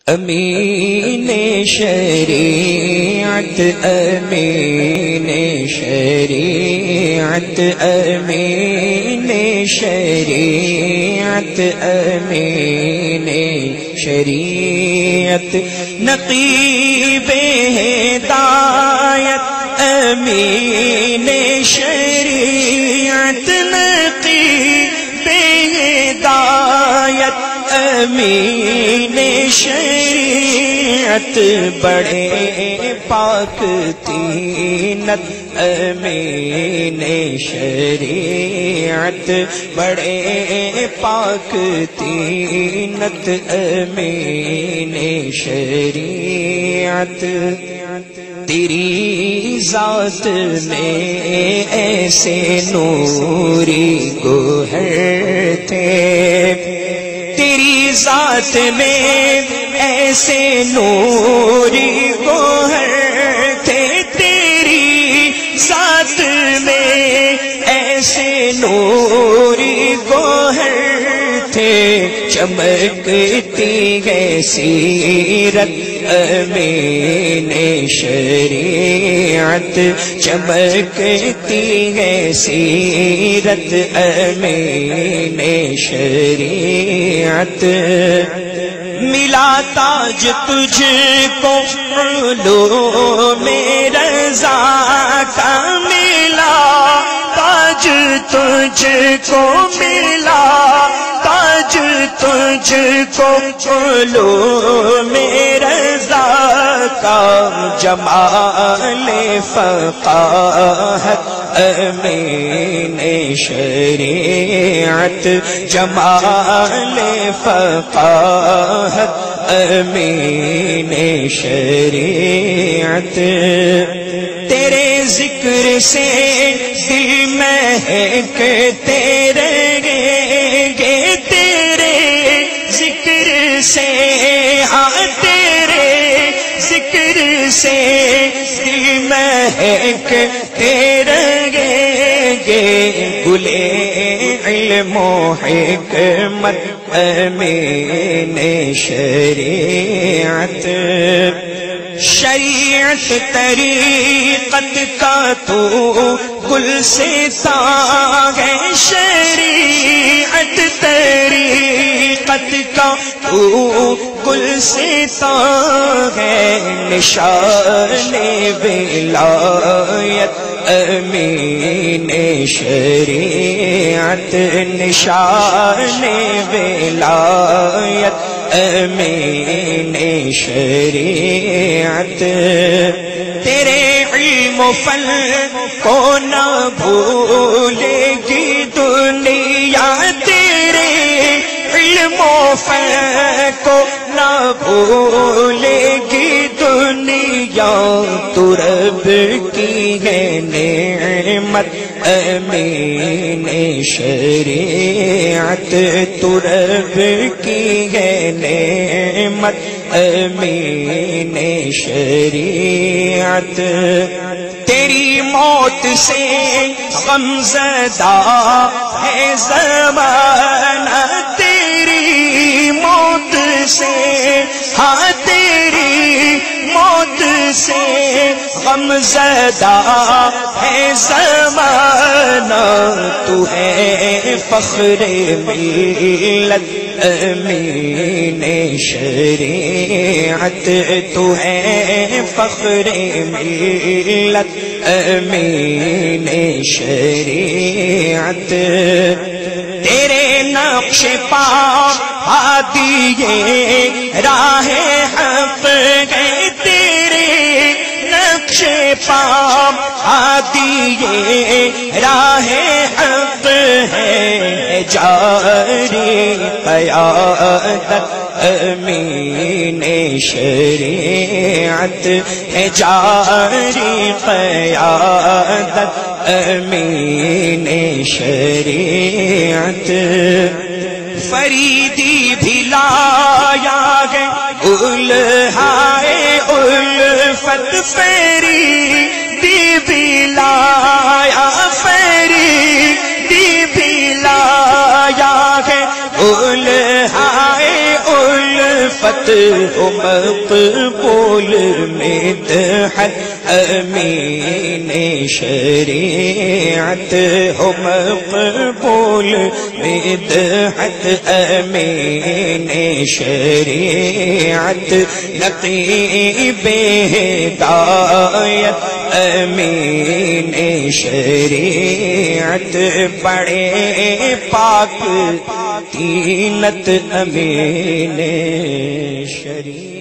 امین شریعت امین شریعت امین شریعت امین شریعت نقیب ہدایت امین شریعت نقیب ہدایت امین شریعت بڑے پاک تینت امین شریعت بڑے پاک تینت امین شریعت تیری ذات میں ایسے نوری گوہر تھے تیری ذات میں ایسے نوری گوہر تھے تیری ذات میں ایسے نوری گوہر تھے چمکتی ہے سیرت امین شریعت چمکتی ہے سیرت امین شریعت ملا تاج تجھ کو علوم رضا کا ملا تاج تجھ کو ملا تاج تجھ کو علوم رضا کا جمال فقاہت امین شریعت جمال فقاہت امین شریعت تیرے ذکر سے دل مہکتے رہیں گے تیرے ذکر سے ہاں تیرے ذکر سے دل مہکتے رہیں گے گلے علم و حکمت امین شریعت شریعت طریقت کا تو گل ستا ہے شریعت طریقت کا تو گل ستا ہے نشان ولایت امین شریعت نشان ولایت امین شریعت تیرے علم و فن کو نہ بھولے گی دنیا تیرے علم و فن کو نہ بھولے گی دنیا تو رب کی ہے نعمت امین شریعت تو رب کی ہے نعمت امین شریعت تیری موت سے غمزدہ ہے زمانہ تیری موت سے ہاں تیری موت سے غمزدہ ہے زمانہ تو ہے فخر ملت امین شریعت تو ہے فخر ملت امین شریعت تیرے نقش پا دیے راہ حق گئے تیرے نقش پا دیے راہ حق ہے جاری قیادت امین شریعت ہے جاری قیادت امین شریعت فریدی بھی لایا ہے الہائے الفت فریدی بھی لایا فریدی بھی لایا ہے الہائے الفت مدحت ہو مقبول مدحت امین شریعت ہو مقبول مدحت امین شریعت نقیب ہدایت امین شریعت بڑے پاک تینت امین شریعت